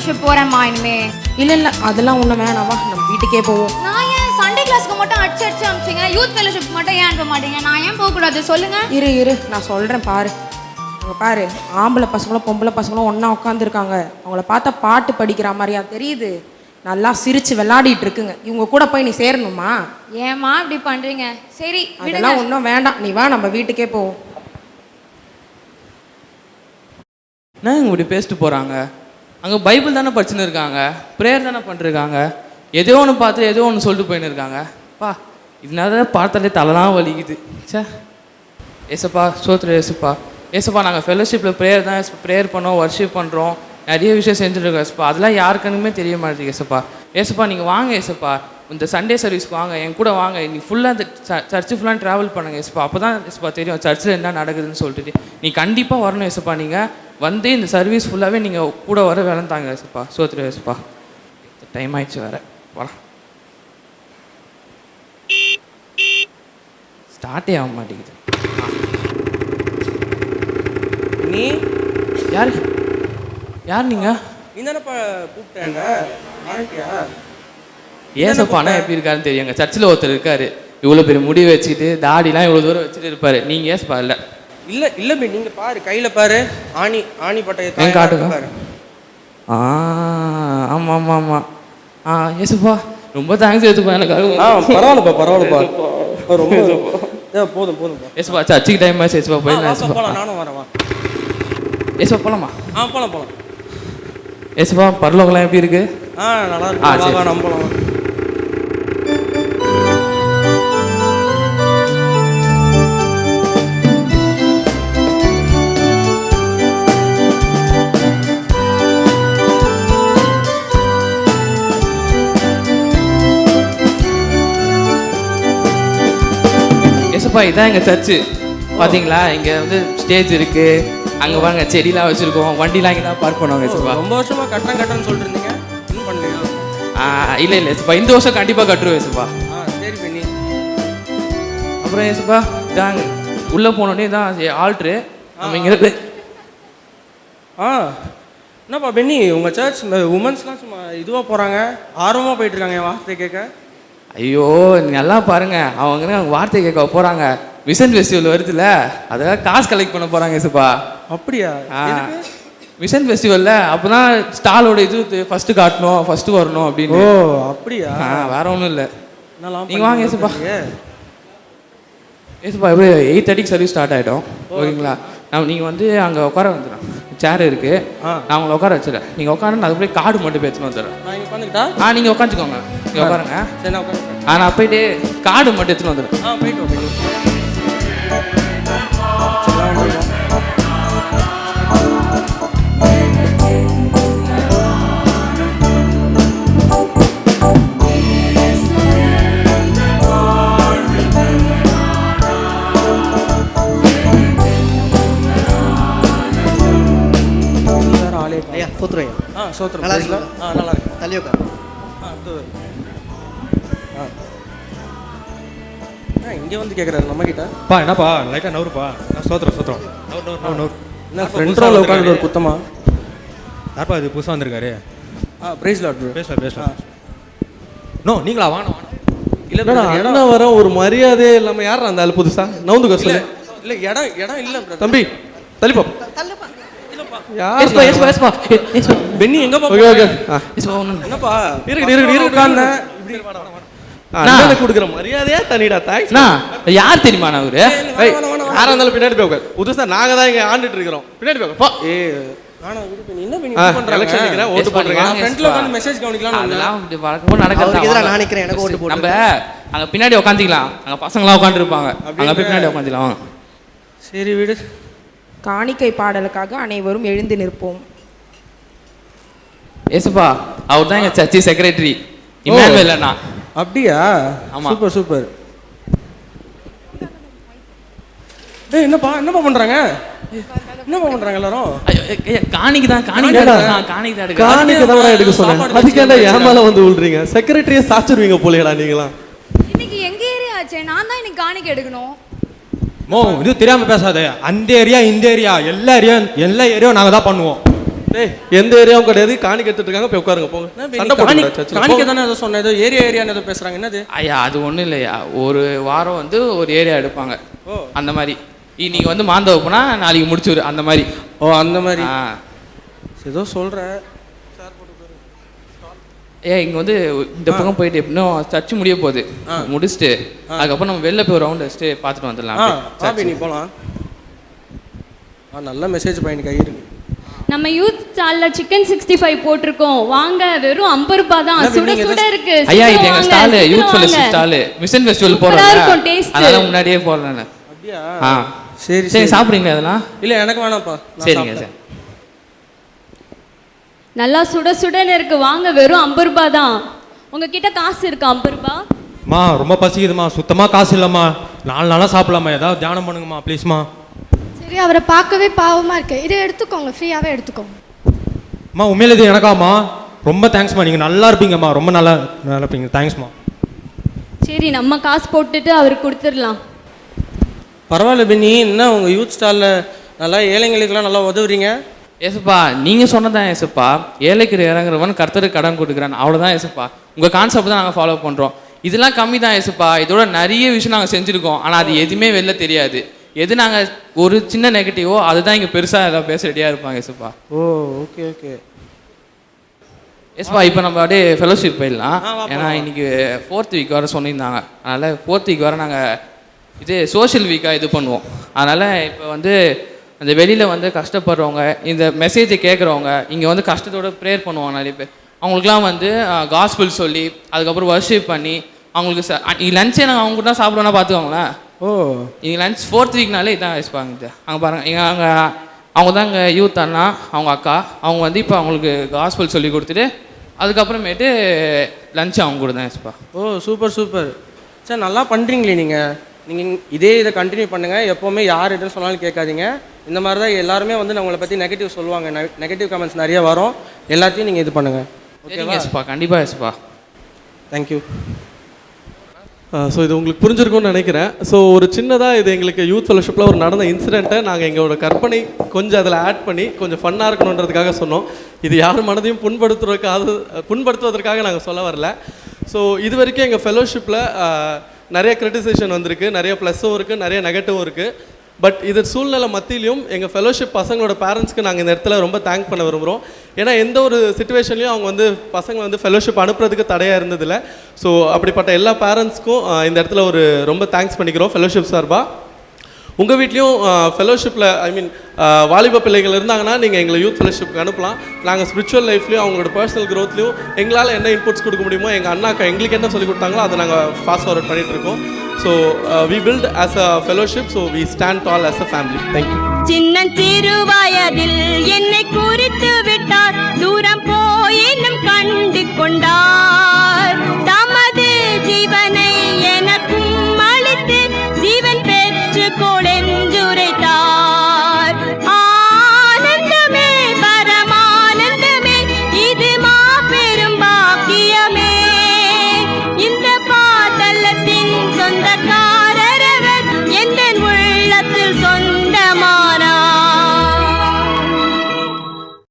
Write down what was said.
Fellowship போறேம்மா இனிமே. இல்ல அதெல்லாம் ஒண்ணு வேணாவா, நம்ம வீட்டுக்கே போவோம். நான் ஏன் சண்டே கிளாஸ்க்கு மட்டும் அடிச்சு அனுப்பிச்சிங்க, யூத் ஃபெலோஷிப் மட்டும் ஏன் அனுப்ப மாட்டீங்க? நான் ஏன் போக கூடாது சொல்லுங்க? இரு நான் சொல்றேன் பாரு. அங்க பாரு, ஆம்பளை பசங்களும் பொம்பளை பசங்களும் ஒண்ணா உட்காந்துருக்காங்க. அவங்கள பார்த்தா பாட்டு படிக்கிற மாதிரியா தெரியுது. நல்லா சிரிச்சு விளையாடிட்டு இருக்குங்க. இவங்க கூட போய் நீ சேரணுமா? ஏமா இப்படி பண்றீங்க? சரி அதெல்லாம் ஒன்றும் வேண்டாம், நீ வா நம்ம வீட்டுக்கே போவோம். என்ன இப்படி பேசிட்டு போகிறாங்க? அங்கே பைபிள் தானே படிச்சுன்னு இருக்காங்க, ப்ரேயர் தானே பண்ணிருக்காங்க. ஏதோ ஒன்று பார்த்து ஏதோ ஒன்று சொல்லிட்டு போயின்னு இருக்காங்க. பா இதனால பார்த்தாலே தலைலாம் வலிக்குது. சே ஏசப்பா சோத்ர ஏசப்பா நாங்கள் ஃபெலோஷிப்பில் ப்ரேயர் பண்ணோம், வர்ஷிப் பண்ணுறோம், நிறைய விஷயம் செஞ்சுருக்கோம் ஏசப்பா. அதெல்லாம் யாருக்குமே தெரிய மாட்டேங்குது ஏசப்பா நீங்கள் வாங்க ஏசப்பா, இந்த சண்டே சர்வீஸ்க்கு வாங்க, என் கூட வாங்க, இன்னைக்கு ஃபுல்லாக இந்த சர்ச்சு ஃபுல்லாக ட்ராவல் பண்ணுங்கள் ஏசப்பா. அப்போ தான் ஏசப்பா தெரியும் சர்ச்சில் என்ன நடக்குதுன்னு சொல்லிட்டு. நீ கண்டிப்பாக வரணும் ஏசப்பா. நீங்கள் வந்து இந்த சர்வீஸ் ஃபுல்லாகவே நீங்கள் கூட வர வேலைந்தாங்க ஏசப்பா. சோத்ர ஏசப்பா. டைம் ஆயிடுச்சு வேறு, வரலாம். ஸ்டார்ட்டே ஆக மாட்டேங்குது. நீ யார் நீங்கள்? நீ தானேப்பா கூப்பிட்டேங்க. ஏசப்பானா எப்படி இருக்காருன்னு தெரியுங்க. சர்ச்சில் ஒருத்தர் இருக்காரு, இவ்வளோ பெரிய முடி வச்சுட்டு தாடிலாம் இவ்வளோ தூரம் வச்சுட்டு இருப்பாரு. நீங்கள் ஏசப்பா இல்லை? இல்லை நீங்கள் பாரு, கையில் பாரு, ஆணி பட்டையை காட்டுங்க பாரு. ஆமாம் ஏசப்பா ரொம்ப தேங்க்ஸ் ஏசப்பா. எனக்கு பரவாயில்லப்பா ரொம்ப போதும் ஏசப்பா. சர்ச்சுக்கு டைம் ஆச்சு ஏசப்பா, போயிடலாம். நானும் வரேன். ஏசப்பா போகலாமா? போகலாம். ஏசப்பா பரலோகம்லாம் எப்படி இருக்கு? நல்லா இருக்கு. நம்பலாம். ஏசப்பா இதான் எங்கள் சர்ச்சு பார்த்தீங்களா? இங்கே வந்து ஸ்டேஜ் இருக்கு, அங்கே பாருங்க செடிலாம் வச்சுருக்கோம், வண்டிலாம் இங்கே தான் பார்க் பண்ணுவாங்க ஏசப்பா. ரொம்ப வருஷமாக கட்டுறேன்னு சொல்லிட்டு இருந்தீங்க, இன்னும் பண்ணலையா? இல்லை ஏசப்பா, இந்த வருஷம் கண்டிப்பாக கட்டுருவோம் ஏசப்பா. சரி பெண்ணி. அப்புறம் ஏசப்பா இதாங்க உள்ளே போனோடனே தான் ஆல்ட்ரு நம்ம இங்கே இருக்கு. என்னப்பா பெண்ணி, உங்கள் சர்ச் உமன்ஸ்லாம் சும்மா இதுவாக போகிறாங்க, ஆர்வமாக போயிட்டுருக்காங்க என் வார்த்தை கேட்க. ஐயோ நல்லா பாருங்க, அவங்க வார்த்தை கேட்க போகிறாங்க. விஷன் ஃபெஸ்டிவல் வருதுல்ல, அதுக்காக காசு கலெக்ட் பண்ண போகிறாங்க ஏசப்பா. அப்படியா? விஷன் ஃபெஸ்டிவலில் அப்போ தான் ஸ்டாலோட இது ஃபஸ்ட்டு காட்டணும், ஃபஸ்ட்டு வரணும் அப்படின்னு. அப்படியா? வேற ஒன்றும் இல்லை. நீங்கள் வாங்க ஏசப்பா. ஏசப்பா எப்படி 8:30 சர்வீஸ் ஸ்டார்ட் ஆகிடும், ஓகேங்களா? நீங்கள் வந்து அங்கே உட்கார வந்துடுறேன், சேர் இருக்குது, நான் உங்களை உட்கார வச்சுறேன். நீங்கள் உட்காந்து அதுக்குள்ளே கார்டு மட்டும் பேச்சுன்னு வந்துடுறேன். நீங்கள் உட்காந்துக்கோங்க, நீங்கள் உட்காருங்க. நான் போயிட்டு கார்டு மட்டும் எடுத்துன்னு வந்துடுறேன். போயிட்டு நல்லா இருக்கு. தலையோக்கா இங்கே வந்து கேட்குறாரு நம்ம கிட்ட. என்னப்பா லைட்டாக நவருப்பா. சோத்திரம் நவரு. என்ன ஃப்ரெண்ட் ரோவில் உட்காந்து ஒரு குத்தமா? யார்ப்பா இது புதுசாக வந்திருக்காரு? பிரைஸ் லாட் பேசலாம். நோ நீங்களா? வாங்க. இல்லைடா அண்ணா வர ஒரு மரியாதையே இல்லாமல் யார் அந்த ஆள் புதுசா நவுந்துக்க சொல்லு. இல்லை இடம் இல்லை தம்பி தள்ளிப்பா. பெண்ணி எங்க என்னப்பா கொடுக்குற மரியாதையா தனிடா. தேங்க்ஸ். யார் தெரியுமா அவரு? யாரா இருந்தாலும் பின்னாடி போய் உட்கார். புதுசா நாங்க தான் இங்க ஆண்டுட்டு இருக்கிறோம். பின்னாடி போய் உட்கார். ஓட்டு போடுறீங்க. மெசேஜ் கவனிக்கலாம். அதெல்லாம் நடக்கிறது. நான் நினைக்கிறேன், எனக்கு ஓட்டு போடு. நம்ம அங்க பின்னாடி உட்காந்துக்கலாம், அங்க பசங்களாம் உட்காந்துருப்பாங்க, அங்க போய் பின்னாடி உட்காந்துக்கலாம். சரி விடு. காணிக்கை பாடலுக்காக அனைவரும் எழுந்து நிற்போம். ஏசப்பா அவர் தான் எங்க சர்ச்சி செக்ரட்டரி இமானுவேல் அண்ணா. அப்படியா? ஆமா. சூப்பர். என்னப்பா பண்றாங்க எல்லாரும்? காணிக்கு தான் எடுக்க சொன்னேன். அதுக்கேண்டா ஏமால வந்து விழுறீங்க? செக்ரட்டரியை சாச்சிருவீங்க போலடா நீங்களாம். இன்னைக்கு எங்க ஏரியா ஆச்சே, நான் தான் இன்னைக்கு காணிக்கை எடுக்கணும். இது தெரியாம பேசாத. அந்த ஏரியா இந்த ஏரியா எல்லா ஏரியாவும் நாங்க தான் பண்ணுவோம். டேய் எந்த ஏரியாவும் கிடையாது, காணிக்க எடுத்துட்டு இருக்காங்க, போய் உட்காருங்க போங்க. சண்டை போட்டுக்கூடாது சர்ச்சில். காணிக்க தானே ஏதோ சொன்னேன், ஏதோ ஏரியான்னு ஏதோ பேசுறாங்க, என்னது? ஐயா அது ஒன்றும் இல்லையா, ஒரு வாரம் வந்து ஒரு ஏரியா எடுப்பாங்க. அந்த மாதிரி இன்னைக்கு வந்து மாந்தவ போனா நாளைக்கு முடிச்சுரு அந்த மாதிரி. ஓ அந்த மாதிரி ஏதோ சொல்ற. இங்கே வந்து இந்த பக்கம் போயிட்டு எப்படின்னா சர்ச்சு முடிய போகுது, முடிச்சுட்டு அதுக்கப்புறம் நம்ம வெளில போய் ரவுண்ட் வச்சுட்டு பார்த்துட்டு வந்துடலாம். நீ போகலாம். நல்ல மெசேஜ் பையனுக்கு கை இருக்கு. நம்ம யூத் ஸ்டால்ல சிக்கன் 65 போட்டிருக்கோம், வாங்க. வெறும் 50 ரூபாய் தான், சுட சுட இருக்கு. ஐயா இது எங்க stall, youth fellowship stall, mission festival போறோம், அதனால முன்னாடியே போறேன் நான். அப்படியா? சரி சரி. சாப்பிடுறீங்களா அதெல்லாம்? இல்ல எனக்கு வேணாம்ப்பா. சரிங்க சரி. நல்லா சுட சுடன்னு இருக்கு, வாங்க. வெறும் 50 ரூபாய் தான். உங்ககிட்ட காசு இருக்கா? 50 ரூபாய். மா ரொம்ப பசிக்குதுமா, சுத்தமாக காசு இல்லைம்மா, 4 நாளாக சாப்பிடலாமா, ஏதாவது தியானம் பண்ணுங்கம்மா ப்ளீஸ்மா. சரி, அவரை பார்க்கவே பாவமாக இருக்கு, இதை எடுத்துக்கோங்க, ஃப்ரீயாகவே எடுத்துக்கோங்க. அம்மா உண்மையில இது எனக்காம்மா, ரொம்ப தேங்க்ஸ்மா, நீங்கள் நல்லா இருப்பீங்கம்மா, ரொம்ப நல்லா இருப்பீங்க, தேங்க்ஸ்மா. சரி நம்ம காசு போட்டுட்டு அவருக்கு கொடுத்துடலாம். பரவாயில்ல பின்னி, என்ன உங்க யூத் ஸ்டாலில் நல்லா ஏழைங்களுக்கெல்லாம் நல்லா உதவுறீங்க. ஏசப்பா நீங்கள் சொன்னதான் ஏசப்பா, ஏழைக்கு இறங்குறவன் கர்த்தருக்கு கடன் கொடுக்குறான், அவ்வளோதான் ஏசப்பா. உங்கள் கான்செப்ட் தான் நாங்கள் ஃபாலோ பண்ணுறோம். இதெல்லாம் கம்மி தான் ஏசப்பா, இதோட நிறைய விஷயம் நாங்கள் செஞ்சுருக்கோம், ஆனால் அது எதுவுமே வெளில தெரியாது. எது நாங்கள் ஒரு சின்ன நெகட்டிவோ அதுதான் இங்கே பெருசாக எல்லாம் பேச ரெடியாக இருப்பாங்க ஏசப்பா. ஓ ஓகே ஓகே ஏசப்பா. இப்போ நம்ம அப்படியே ஃபெலோஷிப் போயிடலாம், ஏன்னா இன்னைக்கு 4th வீக் வர சொல்லியிருந்தாங்க, அதனால் 4th வீக் வர நாங்கள் இது சோஷியல் வீக்காக இது பண்ணுவோம். அதனால் இப்போ வந்து அந்த வெளியில் வந்து கஷ்டப்படுறவங்க, இந்த மெசேஜை கேட்குறவங்க, இங்கே வந்து கஷ்டத்தோட ப்ரேயர் பண்ணுவாங்க நிறைய பேர், அவங்களுக்குலாம் வந்து காஸ்பிள் சொல்லி அதுக்கப்புறம் வர்ஷிப் பண்ணி அவங்களுக்கு லஞ்சே நாங்கள் அவங்க தான் சாப்பிடுவோன்னா பார்த்துக்கோங்களேன். ஓ இங்கே லஞ்ச் 4th வீக்னாலே இதான் வச்சுப்பாங்க. அங்கே பாருங்கள், இங்கே அவங்க தான் இங்கே யூத் அண்ணா, அவங்க அக்கா, அவங்க வந்து இப்போ அவங்களுக்கு காஸ்பிள் சொல்லி கொடுத்துட்டு அதுக்கப்புறமேட்டு லஞ்ச் அவங்க கூட தான் வச்சுப்பா. ஓ சூப்பர் சூப்பர். சரி நல்லா பண்ணுறீங்களே நீங்கள் இதே இதை கண்டினியூ பண்ணுங்கள். எப்போவுமே யார் எதுன்னு சொன்னாலும் கேட்காதீங்க. இந்த மாதிரி தான் எல்லாருமே வந்து உங்களை பற்றி நெகட்டிவ் சொல்லுவாங்க, நெகட்டிவ் கமெண்ட்ஸ் நிறைய வரும், எல்லாத்தையும் நீங்கள் இது பண்ணுங்கள். ஓகேவா எஸ்ப்பா? கண்டிப்பாக எஸ்ப்பா. தேங்க்யூ. ஸோ இது உங்களுக்கு புரிஞ்சிருக்கும்னு நினைக்கிறேன். ஸோ ஒரு சின்னதாக இது எங்களுக்கு யூத் ஃபெலோஷிப்பில் ஒரு நடந்த இன்சிடெண்ட்டை நாங்கள் எங்களோட கற்பனை கொஞ்சம் அதில் ஆட் பண்ணி கொஞ்சம் ஃபன்னாக இருக்கணுன்றதுக்காக சொன்னோம். இது யார் மனதையும் புண்படுத்துவதற்காக நாங்கள் சொல்ல வரல. ஸோ இது வரைக்கும் எங்கள் ஃபெலோஷிப்பில் நிறைய கிரிட்டிசேஷன் வந்திருக்கு, நிறைய ப்ளஸ்ஸும் இருக்குது, நிறைய நெகட்டிவும் இருக்குது. பட் இது சூழ்நிலை மத்தியிலையும் எங்கள் ஃபெலோஷிப் பசங்களோட பேரண்ட்ஸ்க்கு நாங்கள் இந்த இடத்துல ரொம்ப தேங்க் பண்ண விரும்புகிறோம். ஏன்னா எந்த ஒரு சிச்சுவேஷன்லையும் அவங்க வந்து பசங்களை வந்து ஃபெலோஷிப் அனுப்புறதுக்கு தடையாக இருந்ததில்லை. ஸோ அப்படிப்பட்ட எல்லா பேரண்ட்ஸ்க்கும் இந்த இடத்துல ஒரு ரொம்ப தேங்க்ஸ் பண்ணிக்கிறோம் ஃபெலோஷிப் சார்பாக. உங்கள் வீட்லேயும் ஃபெலோஷிப்பில் வாலிப பிள்ளைகள் இருந்தாங்கன்னா நீங்கள் எங்களை யூத் ஃபெலோஷிப்க்கு அனுப்பலாம். நாங்கள் ஸ்பிரிச்சுவல் லைஃப்லையும் அவங்களோட பர்சனல் க்ரோத்லையும் எங்களால் என்ன இன்புட்ஸ் கொடுக்க முடியுமோ, எங்கள் அண்ணாக்கா எங்களுக்கு என்ன சொல்லிக் கொடுத்தாங்களோ அதை நாங்கள் ஃபாஸ்ட் ஃபார்வர்ட் பண்ணிகிட்ருக்கோம். So we build as a fellowship, so we stand tall as a family. Thank you. சின்னஞ்சிறு வயதில் என்னை குறித்து விட்டார், தூரம் போய் இன்னும் கண்டு கொண்டார்.